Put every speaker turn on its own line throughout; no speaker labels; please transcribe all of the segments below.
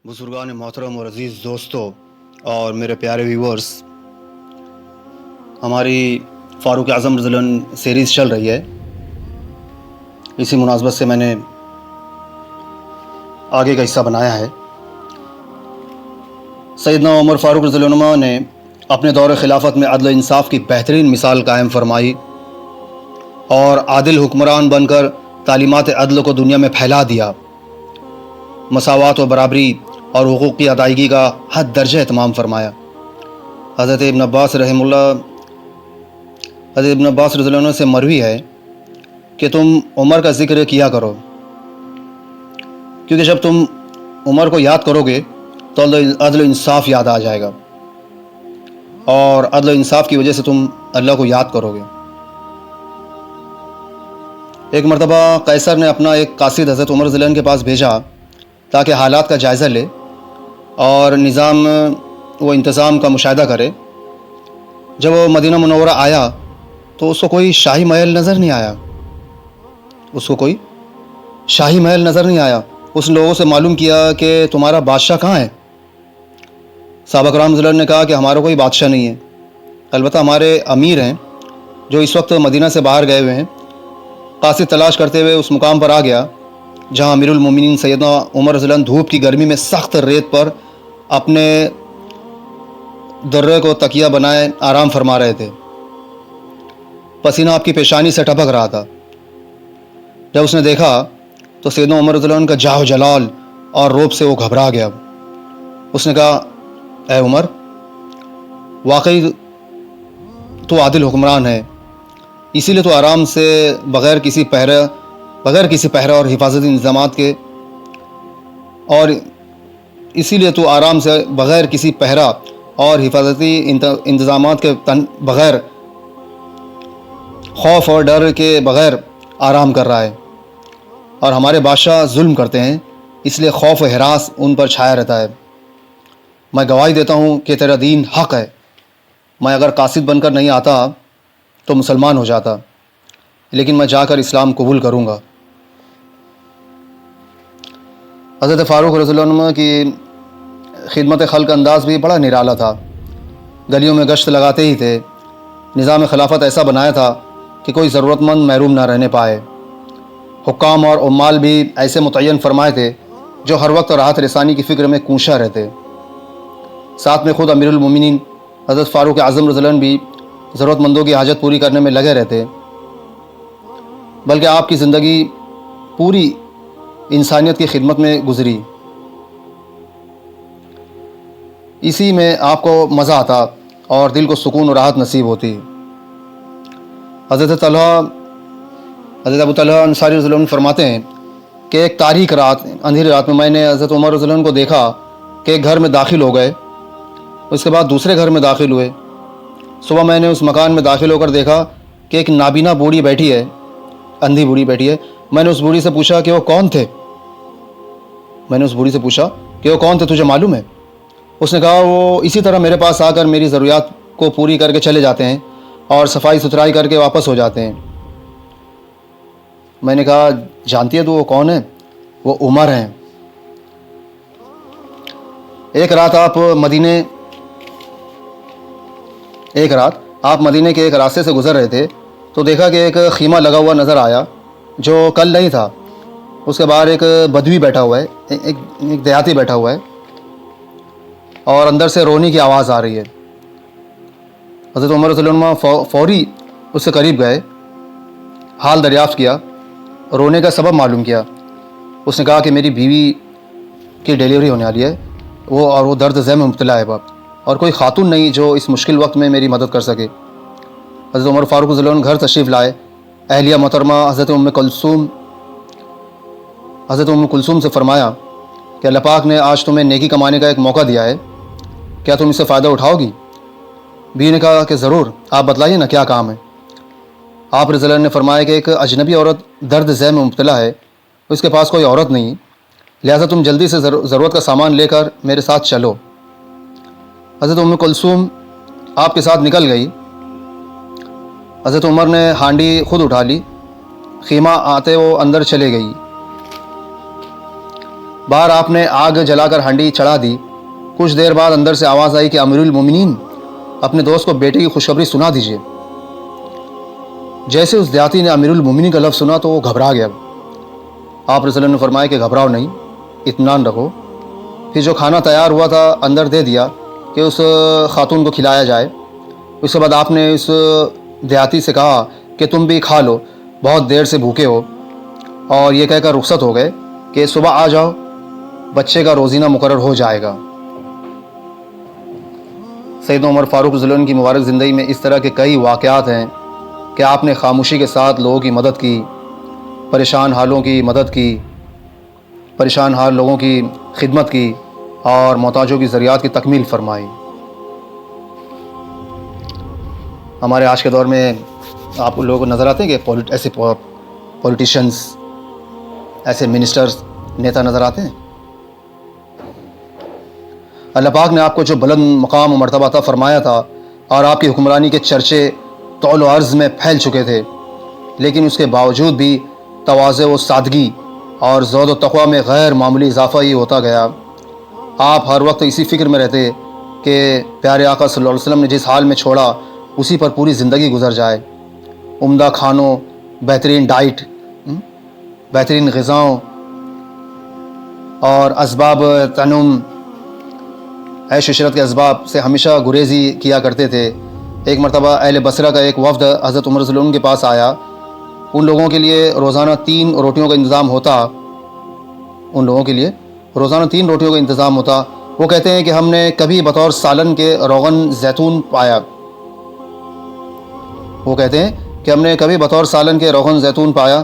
بزرگان محترم اور عزیز دوستوں اور میرے پیارے ویورز، ہماری فاروق اعظم رضی اللہ عنہ سیریز چل رہی ہے۔ اسی مناسبت سے میں نے آگے کا حصہ بنایا ہے۔ سیدنا عمر فاروق رضی اللہ عنہ نے اپنے دور خلافت میں عدل و انصاف کی بہترین مثال قائم فرمائی اور عادل حکمران بن کر تعلیمات عدل کو دنیا میں پھیلا دیا۔ مساوات و برابری اور حقوق کی ادائیگی کا حد درجہ اہتمام فرمایا۔ حضرت ابن عباس رضی اللہ عنہ سے مروی ہے کہ تم عمر کا ذکر کیا کرو، کیونکہ جب تم عمر کو یاد کرو گے تو عدل و انصاف یاد آ جائے گا، اور عدل و انصاف کی وجہ سے تم اللہ کو یاد کرو گے۔ ایک مرتبہ قیصر نے اپنا ایک قاصد حضرت عمر رضی اللہ عنہ کے پاس بھیجا تاکہ حالات کا جائزہ لے اور نظام و انتظام کا مشاہدہ کرے۔ جب وہ مدینہ منورہ آیا تو اس کو کوئی شاہی محل نظر نہیں آیا۔ اس نے لوگوں سے معلوم کیا کہ تمہارا بادشاہ کہاں ہے؟ صحابہ کرام رضی اللہ عنہ نے کہا کہ ہمارا کوئی بادشاہ نہیں ہے، البتہ ہمارے امیر ہیں جو اس وقت مدینہ سے باہر گئے ہوئے ہیں۔ قاصد تلاش کرتے ہوئے اس مقام پر آ گیا جہاں امیر المومنین سیدنا عمر رضی اللہ عنہ دھوپ کی گرمی میں سخت ریت پر اپنے درے کو تکیہ بنائے آرام فرما رہے تھے۔ پسینہ آپ کی پیشانی سے ٹپک رہا تھا۔ جب اس نے دیکھا تو سیدنا عمر رضی اللہ عنہ کا جاہ و جلال اور رعب سے وہ گھبرا گیا۔ اس نے کہا، اے عمر، واقعی تو عادل حکمران ہے، اسی لیے تو آرام سے بغیر کسی پہرے اور حفاظتی انتظامات کے بغیر خوف اور ڈر کے بغیر آرام کر رہا ہے، اور ہمارے بادشاہ ظلم کرتے ہیں، اس لیے خوف و ہراس ان پر چھایا رہتا ہے۔ میں گواہی دیتا ہوں کہ تیرا دین حق ہے۔ میں اگر قاصد بن کر نہیں آتا تو مسلمان ہو جاتا، لیکن میں جا کر اسلام قبول کروں گا۔ حضرت فاروق رضی اللہ عنہ کی خدمت خلق انداز بھی بڑا نرالا تھا۔ گلیوں میں گشت لگاتے ہی تھے۔ نظام خلافت ایسا بنایا تھا کہ کوئی ضرورت مند محروم نہ رہنے پائے۔ حکام اور عمال بھی ایسے متعین فرمائے تھے جو ہر وقت راحت رسانی کی فکر میں کوشاں رہتے۔ ساتھ میں خود امیر المومنین حضرت فاروق اعظم رضی اللہ عنہ بھی ضرورت مندوں کی حاجت پوری کرنے میں لگے رہتے، بلکہ آپ کی زندگی پوری انسانیت کی خدمت میں گزری۔ اسی میں آپ کو مزہ آتا اور دل کو سکون و راحت نصیب ہوتی۔ حضرت ابو طلحہ انصاری رضی اللہ عنہ فرماتے ہیں کہ ایک تاریک رات، اندھیری رات میں نے حضرت عمر رضی اللہ عنہ کو دیکھا کہ ایک گھر میں داخل ہو گئے، اس کے بعد دوسرے گھر میں داخل ہوئے۔ صبح میں نے اس مکان میں داخل ہو کر دیکھا کہ ایک نابینا بوڑھی بیٹھی ہے، اندھی بوڑھی بیٹھی ہے۔ میں نے اس بوڑھی سے پوچھا کہ وہ کون تھے، تجھے معلوم ہے؟ اس نے کہا، وہ اسی طرح میرے پاس آ کر میری ضروریات کو پوری کر کے چلے جاتے ہیں اور صفائی ستھرائی کر کے واپس ہو جاتے ہیں۔ میں نے کہا، جانتی ہے تو وہ کون ہے؟ وہ عمر ہیں۔ ایک رات آپ مدینے کے ایک راستے سے گزر رہے تھے تو دیکھا کہ ایک خیمہ لگا ہوا نظر آیا جو کل نہیں تھا۔ اس کے باہر ایک بدوی بیٹھا ہوا ہے، ایک دیہاتی بیٹھا ہوا ہے، اور اندر سے رونے کی آواز آ رہی ہے۔ حضرت عمر رضی اللہ عنہ فوری اس سے قریب گئے، حال دریافت کیا، رونے کا سبب معلوم کیا۔ اس نے کہا کہ میری بیوی کی ڈیلیوری ہونے والی ہے، وہ درد ذہ میں مبتلا ہے، اور کوئی خاتون نہیں جو اس مشکل وقت میں میری مدد کر سکے۔ حضرت عمر فاروق رضی اللہ عنہ گھر تشریف لائے۔ اہلیہ محترمہ حضرت ام کلثوم سے فرمایا کہ اللہ پاک نے آج تمہیں نیکی کمانے کا ایک موقع دیا ہے، کیا تم اس سے فائدہ اٹھاؤ گی؟ بیوی نے کہا کہ ضرور، آپ بتلائیے نا کیا کام ہے۔ آپ رضی اللہ عنہ نے فرمایا کہ ایک اجنبی عورت درد ذہ میں مبتلا ہے، اس کے پاس کوئی عورت نہیں، لہٰذا تم جلدی سے ضرورت کا سامان لے کر میرے ساتھ چلو۔ حضرت ام کلثوم آپ کے ساتھ نکل گئی۔ حضرت عمر نے ہانڈی خود اٹھا لی، خیمہ آتے وہ اندر چلے گئی۔ बाहर आपने आग जलाकर हांडी चढ़ा दी। कुछ देर बाद अंदर से आवाज़ आई कि अमीरुल मोमिनीन, अपने दोस्त को बेटे की खुशखबरी सुना दीजिए। जैसे उस देहाती ने अमीरुल मोमिनीन का लफ्ज़ सुना तो वो घबरा गया। आप रसूल ने फरमाया कि घबराओ नहीं, इत्मीनान रखो। फिर जो खाना तैयार हुआ था अंदर दे दिया कि उस खातून को खिलाया जाए। उसके बाद आपने उस देहाती से कहा कि तुम भी खा लो, बहुत देर से भूखे हो। और ये कहकर रुखसत हो गए कि सुबह आ जाओ, बच्चे का रोज़ीना मुकर्रर हो जाएगा। सैयदना उमर फ़ारूक रज़ियल्लाहु अन्हु की मुबारक ज़िंदगी में इस तरह के कई वाक़यात हैं कि आपने खामोशी के साथ लोगों की मदद की, परेशान हालों की मदद की, परेशान हाल लोगों की खिदमत की और मोहताजों की ज़रियात की तकमील फरमाई। हमारे आज के दौर में आप लोगों को नज़र आते हैं कि ऐसे पॉलिटिशियंस, ऐसे मिनिस्टर्स, नेता नज़र आते हैं। अल्लाह पाक ने आपको जो बुलंद मकाम और मर्तबा अता फरमाया था और आपकी हुक्मरानी के चर्चे तौल व अर्ज़ में फैल चुके थे, लेकिन उसके बावजूद भी तवाज़े व सादगी और ज़ुहद व तक़वा में गैर मामूली इजाफ़ा ही होता गया। आप हर वक्त इसी फ़िक्र में रहते कि प्यारे आका सल्लल्लाहु अलैहि वसल्लम ने जिस हाल में छोड़ा उसी पर पूरी ज़िंदगी गुजर जाए। उम्दा खानों, बेहतरीन डाइट, बेहतरीन ग़िज़ाओं और असबाब तनुम, ऐश इशरत के असबाब से हमेशा गुरेज़ी किया करते थे। एक मरतबा अहले बसरा का एक वफ़द हज़रत उमर रज़ियल्लाहु अन्हु के पास आया। उन लोगों के लिए रोज़ाना 3 रोटियों का इंतज़ाम होता। उन लोगों के लिए रोज़ाना 3 रोटियों का इंतज़ाम होता। वो कहते हैं कि हमने कभी बतौर सालन के रोगन ज़ैतून पाया। वो कहते हैं कि हमने कभी बतौर सालन के रोगन ज़ैतून पाया,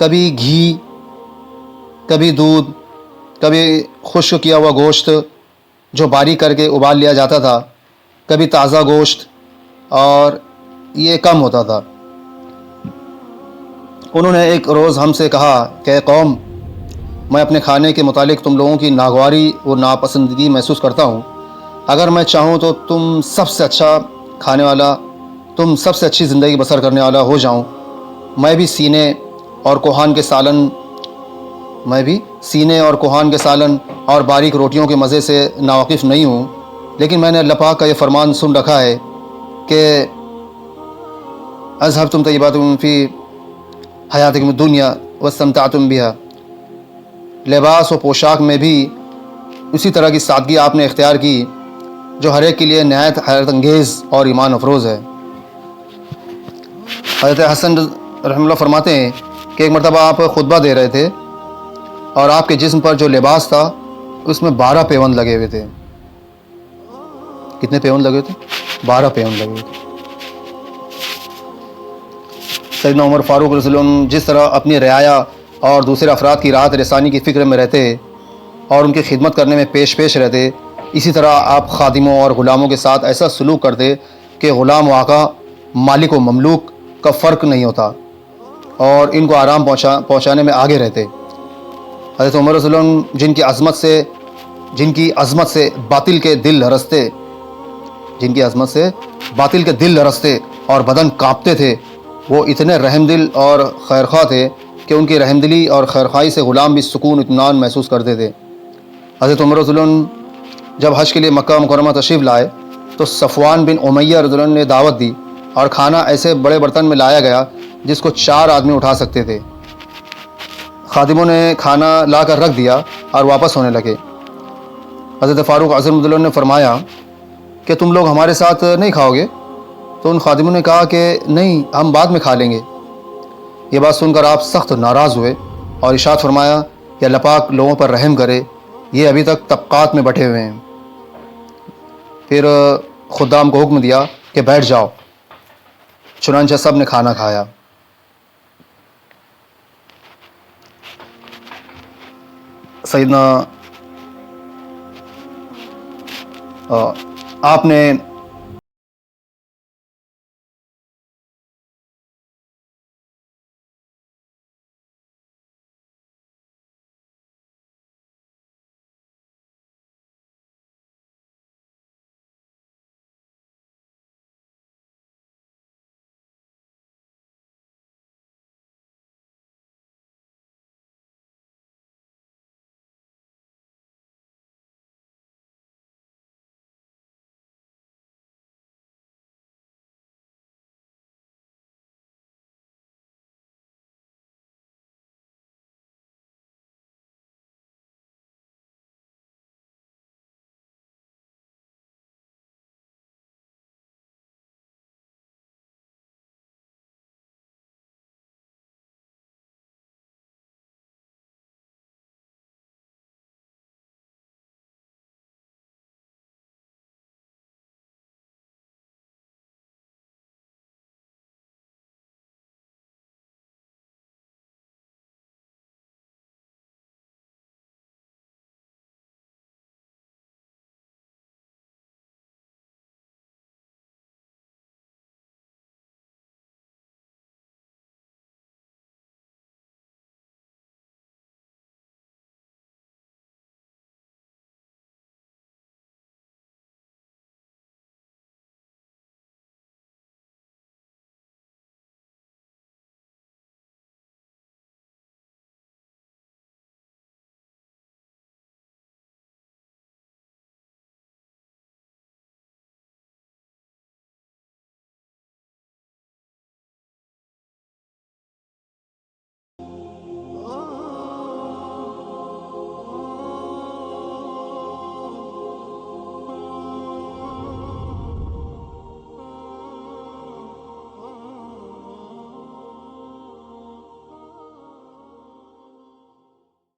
कभी घी, कभी दूध, कभी खुश्क किया हुआ गोश्त जो बारीक करके उबाल लिया जाता था, कभी ताज़ा गोश्त, और ये कम होता था। उन्होंने एक रोज़ हमसे कहा कि कौम, मैं अपने खाने के मुतालिक तुम लोगों की नागवारी और नापसंदगी महसूस करता हूँ। अगर मैं चाहूँ तो तुम सबसे अच्छा खाने वाला, तुम सबसे अच्छी ज़िंदगी बसर करने वाला हो जाऊँ। मैं भी सीने और कोहान के सालन और बारीक रोटियों के मज़े से नावाकिफ़ नहीं हूँ, लेकिन मैंने अल्लाह पाक का ये फ़रमान सुन रखा है कि अज़हबतुम तय्यबातुकुम फ़ी हयातिकुम दुनिया वस्तमतअतुम बिहा। लिबास और पोशाक में भी उसी तरह की सादगी आपने इख्तियार की जो हर एक के लिए नहायत हैरत अंगेज़ और ईमान अफरोज़ है। हज़रत हसन रहमतुल्लाह फरमाते हैं कि एक मरतबा आप खुतबा दे रहे थे और आपके जिस्म पर जो लिबास था उसमें 12 पेवंद लगे हुए थे। कितने पेवंद लगे थे? 12 पेवंद लगे हुए थे। सैयदना उमर फ़ारूक रज़ियल्लाहु अन्हु जिस तरह अपनी रियाया और दूसरे अफराद की राहत रसानी की फ़िक्र में रहते और उनकी खिदमत करने में पेश रहते, इसी तरह आप खादिमों और ग़ुलामों के साथ ऐसा सलूक करते कि ग़ुलाम व आका, मालिक व ममलूक का फ़र्क नहीं होता और इनको आराम पहुँचाने में आगे रहते। हज़रत उमर रज़ियल्लाहु अन्हु जिनकी अज़मत से बातिल के दिल लरसते और बदन काँपते थे, वो इतने रहमदिल और खैरख्वाह थे कि उनकी रहमदिली और खैरख्वाही से ग़ुलाम भी सुकून इत्मीनान महसूस करते थे। हज़रत उमर रज़ियल्लाहु अन्हु जब हज के लिए मक्का मुकर्रमा तशरीफ़ लाए तो सफ़वान बिन उमय्या रज़ियल्लाहु अन्हु ने दावत दी और खाना ऐसे बड़े बर्तन में लाया गया जिसको 4 आदमी उठा सकते थे। खादिमों ने खाना ला कर रख दिया और वापस होने लगे। हज़रत फ़ारूक आज़म रज़ियल्लाहु अन्हु ने फरमाया कि तुम लोग हमारे साथ नहीं खाओगे? तो उन खादिमों ने कहा कि नहीं, हम बाद में खा लेंगे। ये बात सुनकर आप सख्त नाराज़ हुए और इरशाद फरमाया कि अल्लाह पाक लोगों पर रहम करे, ये अभी तक तबक़ात में बटे हुए हैं। फिर खुद्दाम को हुक्म दिया कि बैठ जाओ। चुनांचे सब ने खाना खाया। सैयदना आपने